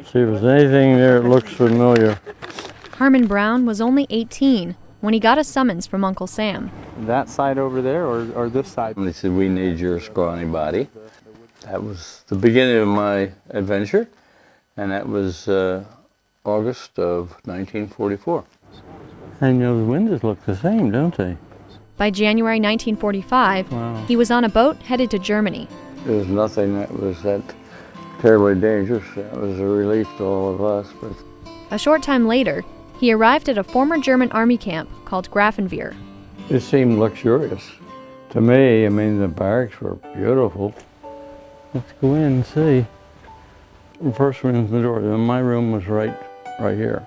See if there's anything there that looks familiar. Harmon Brown was only 18 when he got a summons from Uncle Sam. That side over there or this side? They said, "We need your scrawny body." That was the beginning of my adventure, and that was August of 1944. And those windows look the same, don't they? By January 1945, Wow. he was on a boat headed to Germany. There was nothing that was that terribly dangerous. That was a relief to all of us. But A short time later, he arrived at a former German army camp called Grafenwehr. it seemed luxurious to me. I mean, the barracks were beautiful. Let's go in and see. The first room's the door. My room was right here.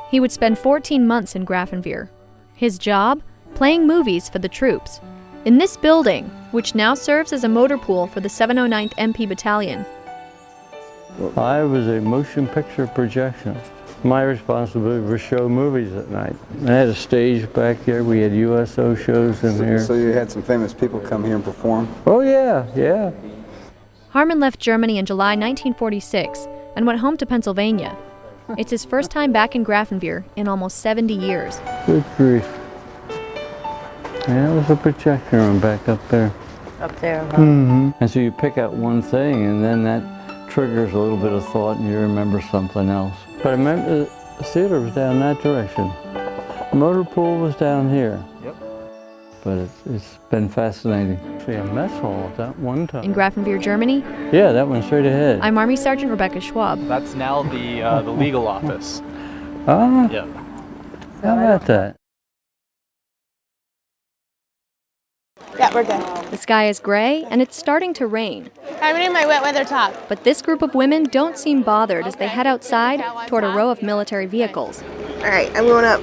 He would spend 14 months in Grafenwehr. His job? Playing movies for the troops. In this building, which now serves as a motor pool for the 709th MP Battalion. I was a motion picture projection. My responsibility was to show movies at night. I had a stage back there. We had USO shows in there. So you had some famous people come here and perform? Oh yeah, yeah. Harmon left Germany in July 1946 and went home to Pennsylvania. It's his first time back in Grafenwehr in almost 70 years. Good grief. Yeah, it was a projection room back up there. Up there. Mm-hmm. And so you pick out one thing, and then that triggers a little bit of thought, and you remember something else. But I remember the theater was down that direction. The motor pool was down here. Yep. But it's been fascinating. See a mess hall at that one time. In Grafenwehr, Germany, Yeah, that one straight ahead. I'm Army Sergeant Rebecca Schwab. That's now the legal office. Ah, Yep. how about that? Yeah, we're good. The sky is gray and it's starting to rain. I'm in my wet weather top. But this group of women don't seem bothered as they head outside toward a row of military vehicles. All right, I'm going up.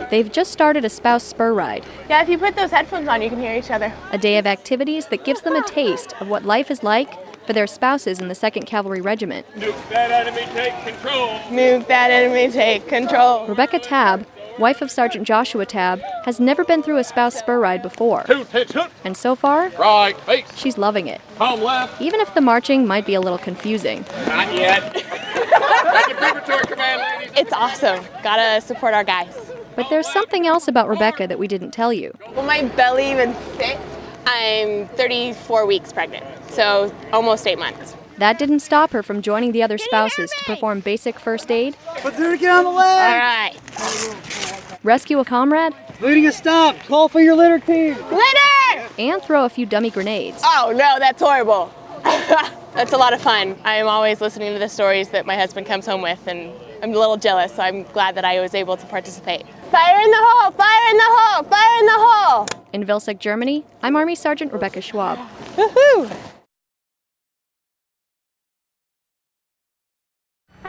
They've just started a spouse spur ride, Yeah, if you put those headphones on, you can hear each other. a day of activities that gives them a taste of what life is like for their spouses in the 2nd Cavalry Regiment. Nuke that enemy, take control. Nuke that enemy, take control. Rebecca Tabb, wife of Sergeant Joshua Tabb, has never been through a spouse spur ride before. Toot, toot, toot. And so far, Right, face. she's loving it. Palm left. Even if the marching might be a little confusing. Not yet. That's a preparatory command, ladies. It's awesome. Gotta support our guys. But there's something else about Rebecca that we didn't tell you. Will my belly even fit? I'm 34 weeks pregnant, so almost 8 months. That didn't stop her from joining the other spouses to perform basic first aid, All right. rescue a comrade, Leading a stop. Call for your litter team. Litter! and throw a few dummy grenades. Oh no, that's horrible. That's a lot of fun. I'm always listening to the stories that my husband comes home with, and I'm a little jealous, so I'm glad that I was able to participate. Fire in the hole! Fire in the hole! Fire in the hole! In Vilseck, Germany, I'm Army Sergeant Rebecca Schwab. Woohoo!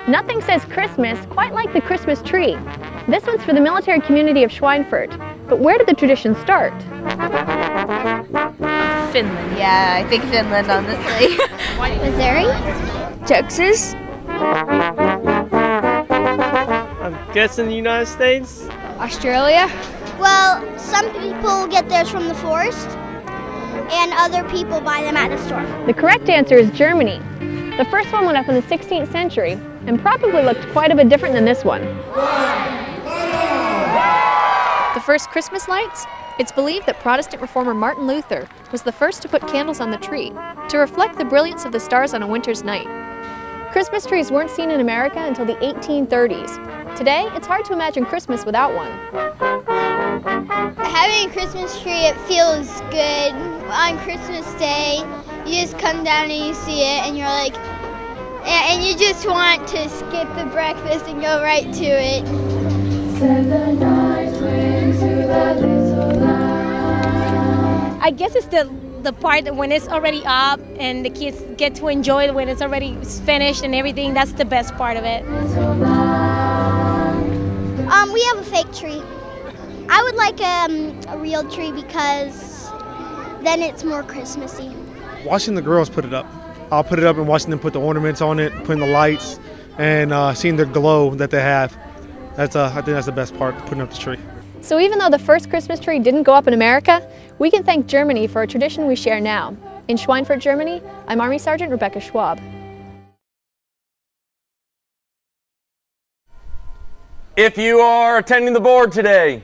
Nothing says Christmas quite like the Christmas tree. This one's for the military community of Schweinfurt. But where did the tradition start? Finland. Yeah, I think Finland, honestly. Missouri? Texas? I'm guessing the United States. Australia? Well, some people get theirs from the forest, and other people buy them at the store. The correct answer is Germany. The first one went up in the 16th century and probably looked quite a bit different than this one. The first Christmas lights? It's believed that Protestant reformer Martin Luther was the first to put candles on the tree to reflect the brilliance of the stars on a winter's night. Christmas trees weren't seen in America until the 1830s. Today, it's hard to imagine Christmas without one. Having a Christmas tree, it feels good. On Christmas Day, you just come down and you see it, and you're like, and you just want to skip the breakfast and go right to it. I guess it's the part that when it's already up and the kids get to enjoy it when it's already finished and everything. That's the best part of it. We have a fake tree. I would like a real tree because then it's more Christmassy. Watching the girls put it up. I'll put it up and watching them put the ornaments on it, putting the lights, and seeing the glow that they have. I think that's the best part, putting up the tree. So even though the first Christmas tree didn't go up in America, we can thank Germany for a tradition we share now. In Schweinfurt, Germany, I'm Army Sergeant Rebecca Schwab. If you are attending the board today,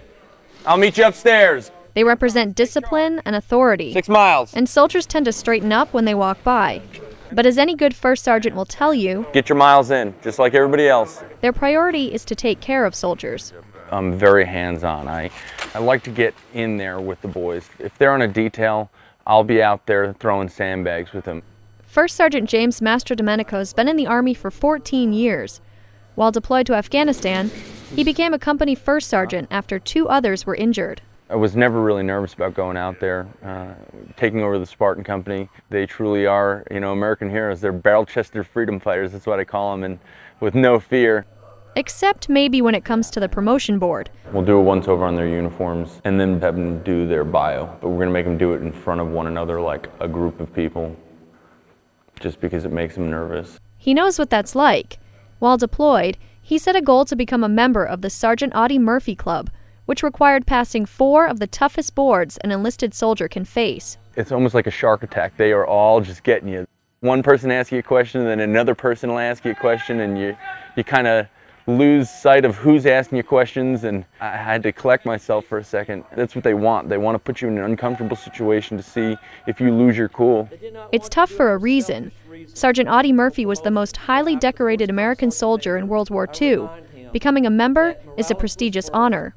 I'll meet you upstairs. They represent discipline and authority. 6 miles. And soldiers tend to straighten up when they walk by. But as any good first sergeant will tell you, Get your miles in, just like everybody else. their priority is to take care of soldiers. I'm very hands-on. I like to get in there with the boys. If they're on a detail, I'll be out there throwing sandbags with them. First Sergeant James Mastrodomenico has been in the Army for 14 years. While deployed to Afghanistan, he became a company first sergeant after 2 others were injured. I was never really nervous about going out there, taking over the Spartan Company. They truly are, American heroes. They're barrel-chested freedom fighters, that's what I call them, and with no fear. Except maybe when it comes to the promotion board. We'll do a once-over on their uniforms and then have them do their bio, but we're going to make them do it in front of one another like a group of people, just because it makes them nervous. He knows what that's like. While deployed, he set a goal to become a member of the Sergeant Audie Murphy Club, which required passing 4 of the toughest boards an enlisted soldier can face. It's almost like a shark attack. They are all just getting you. One person asks you a question, then another person will ask you a question, and you kind of lose sight of who's asking you questions, and I had to collect myself for a second. That's what they want. They want to put you in an uncomfortable situation to see if you lose your cool. It's tough for a reason. Sergeant Audie Murphy was the most highly decorated American soldier in World War II. Becoming a member is a prestigious honor.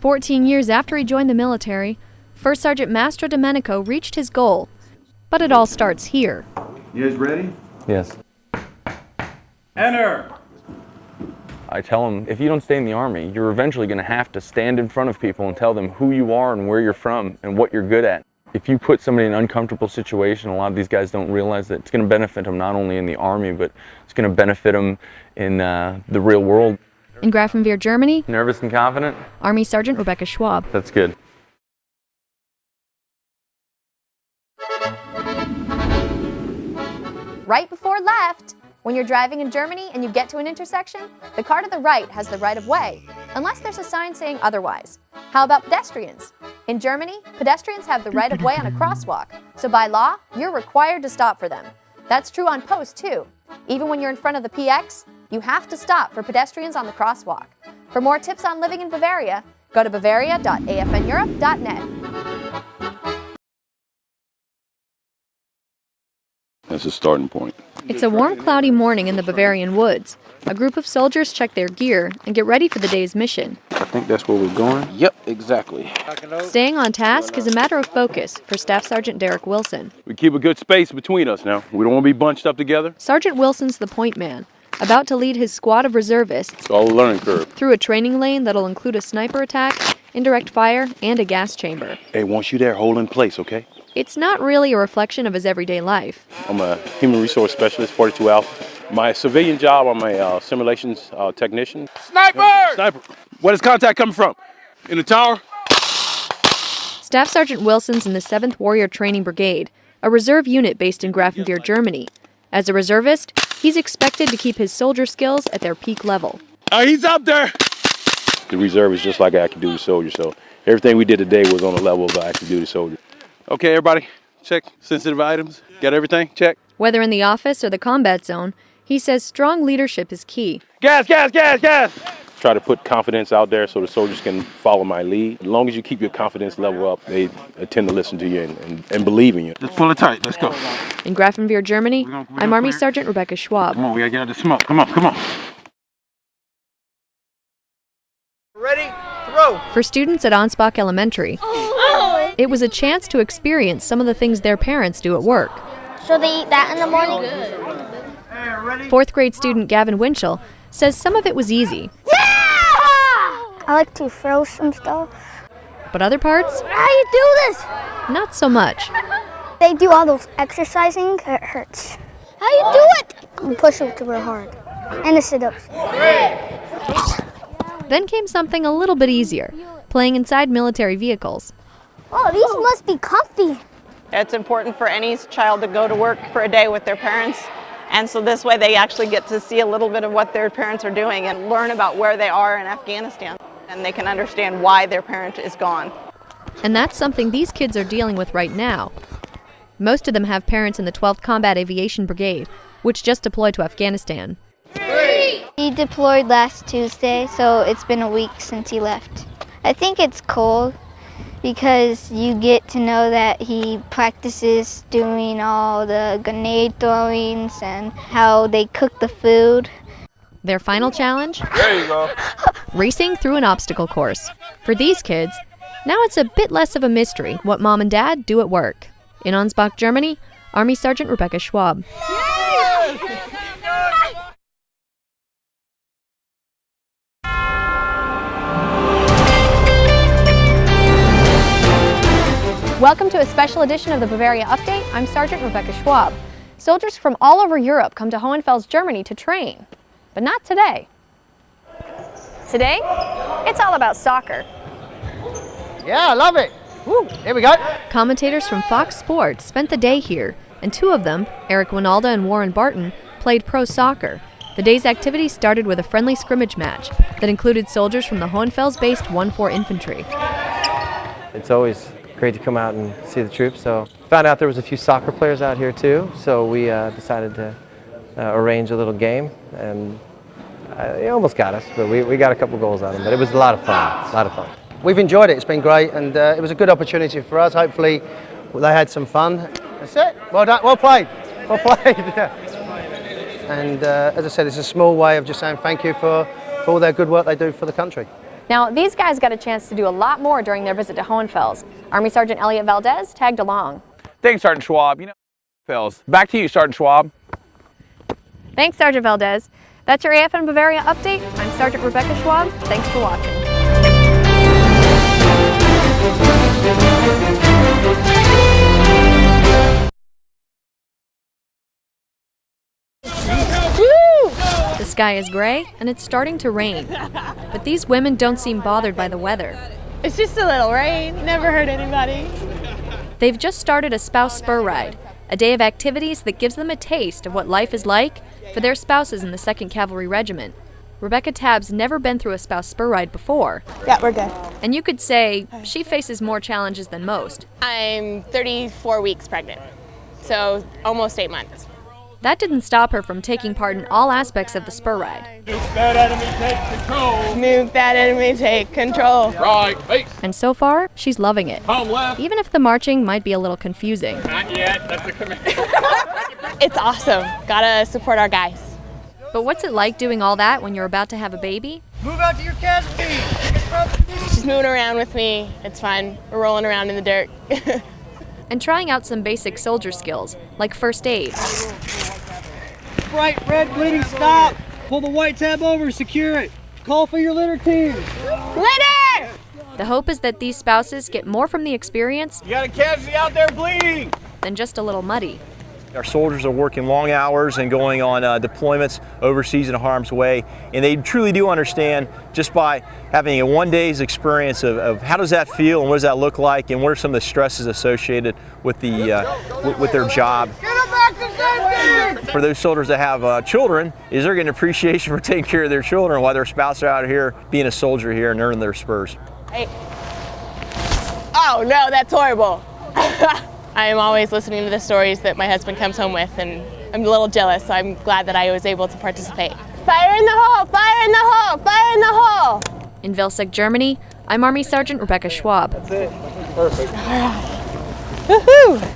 14 years after he joined the military, First Sergeant Mastrodomenico reached his goal. But it all starts here. You guys ready? Yes. Enter! I tell them, if you don't stay in the Army, you're eventually going to have to stand in front of people and tell them who you are and where you're from and what you're good at. If you put somebody in an uncomfortable situation, a lot of these guys don't realize that it's going to benefit them not only in the Army, but it's going to benefit them in the real world. In Grafenwehr, Germany, Nervous and confident? Army Sergeant Rebecca Schwab. That's good. Right before left. When you're driving in Germany and you get to an intersection, the car to the right has the right of way, unless there's a sign saying otherwise. How about pedestrians? In Germany, pedestrians have the right of way on a crosswalk, so by law, you're required to stop for them. That's true on post too. Even when you're in front of the PX, you have to stop for pedestrians on the crosswalk. For more tips on living in Bavaria, go to bavaria.afneurope.net. That's a starting point. It's a warm, cloudy morning in the Bavarian woods. A group of soldiers check their gear and get ready for the day's mission. I think that's where we're going. Yep, exactly. Staying on task is a matter of focus for Staff Sergeant Derek Wilson. We keep a good space between us now. We don't want to be bunched up together. Sergeant Wilson's the point man, about to lead his squad of reservists It's all a learning curve. through a training lane that'll include a sniper attack, indirect fire, and a gas chamber. Hey, once you're there, hold in place, okay? It's not really a reflection of his everyday life. I'm a human resource specialist, 42 Alpha. My civilian job, I'm a simulations technician. Sniper! Sniper. Where does contact come from? In the tower? Staff Sergeant Wilson's in the 7th Warrior Training Brigade, a reserve unit based in Grafenwehr, Germany. As a reservist, he's expected to keep his soldier skills at their peak level. He's up there! The reserve is just like an active duty soldier, so everything we did today was on the level of an active duty soldier. Okay, everybody, check sensitive items. Got everything? Check. Whether in the office or the combat zone, he says strong leadership is key. Gas, gas, gas, gas! Try to put confidence out there so the soldiers can follow my lead. As long as you keep your confidence level up, they tend to listen to you and believe in you. Let's pull it tight. Let's go. In Grafenwehr, Germany, I'm Army Sergeant Rebecca Schwab. Come on, we gotta get out of the smoke. Come on, come on. Ready? Throw! For students at Ansbach Elementary, it was a chance to experience some of the things their parents do at work. So they eat that in the morning? 4th grade student Gavin Winchell says some of it was easy. I like to throw some stuff. But other parts? How do you do this? Not so much. They do all those exercising, it hurts. How do you do it? You push it real hard. And the sit-ups. Then came something a little bit easier, playing inside military vehicles. Oh, these must be comfy. It's important for any child to go to work for a day with their parents, and so this way they actually get to see a little bit of what their parents are doing and learn about where they are in Afghanistan, and they can understand why their parent is gone. And that's something these kids are dealing with right now. Most of them have parents in the 12th Combat Aviation Brigade, which just deployed to Afghanistan. 3, He deployed last Tuesday, so it's been a week since he left. I think it's cool because you get to know that he practices doing all the grenade throwings and how they cook the food. Their final challenge? There you go. Racing through an obstacle course. For these kids, now it's a bit less of a mystery what mom and dad do at work. In Ansbach, Germany, Army Sergeant Rebecca Schwab. Welcome to a special edition of the Bavaria Update. I'm Sergeant Rebecca Schwab. Soldiers from all over Europe come to Hohenfels, Germany to train. But not today. Today, it's all about soccer. Yeah, I love it. Woo, here we go. Commentators from Fox Sports spent the day here, and two of them, Eric Winalda and Warren Barton, played pro soccer. The day's activity started with a friendly scrimmage match that included soldiers from the Hohenfels-based 1-4 Infantry. It's always great to come out and see the troops, so found out there was a few soccer players out here too, so we decided to arrange a little game, and it almost got us, but we got a couple goals out of them, but it was a lot of fun, We've enjoyed it. It's been great, and it was a good opportunity for us. Hopefully, they had some fun. That's it. Well done. Well played. Well played. Yeah. And as I said, it's a small way of just saying thank you for all their good work they do for the country. Now, these guys got a chance to do a lot more during their visit to Hohenfels. Army Sergeant Elliot Valdez tagged along. Thanks, Sergeant Schwab. You know, Fels. Back to you, Sergeant Schwab. Thanks, Sergeant Valdez. That's your AFN Bavaria update. I'm Sergeant Rebecca Schwab. Thanks for watching. The sky is gray and it's starting to rain, but these women don't seem bothered by the weather. It's just a little rain. Never hurt anybody. They've just started a spouse spur ride, a day of activities that gives them a taste of what life is like for their spouses in the 2nd Cavalry Regiment. Rebecca Tabb's never been through a spouse spur ride before. Yeah, we're good. And you could say she faces more challenges than most. I'm 34 weeks pregnant, so almost 8 months. That didn't stop her from taking part in all aspects of the spur ride. Nuke that enemy, take control. Nuke that enemy, take control. Right, face. And so far, she's loving it. Home left. Even if the marching might be a little confusing. Not yet, that's the command. It's awesome. Gotta support our guys. But what's it like doing all that when you're about to have a baby? Move out to your casualty. She's moving around with me. It's fun. We're rolling around in the dirt. And trying out some basic soldier skills, like first aid. Bright red bleeding, stop. Pull the white tab over, secure it. Call for your litter team. Litter! The hope is that these spouses get more from the experience You got a casualty out there bleeding. than just a little muddy. Our soldiers are working long hours and going on deployments overseas in harm's way, and they truly do understand just by having a one-day's experience of how does that feel and what does that look like and what are some of the stresses associated with with their job. For those soldiers that have children, is they're getting appreciation for taking care of their children while their spouse are out here being a soldier here and earning their spurs. Hey. Oh no, that's horrible. I am always listening to the stories that my husband comes home with, and I'm a little jealous, so I'm glad that I was able to participate. Fire in the hole! Fire in the hole! Fire in the hole! In Vilseck, Germany, I'm Army Sergeant Rebecca Schwab. That's it. Perfect. Woohoo!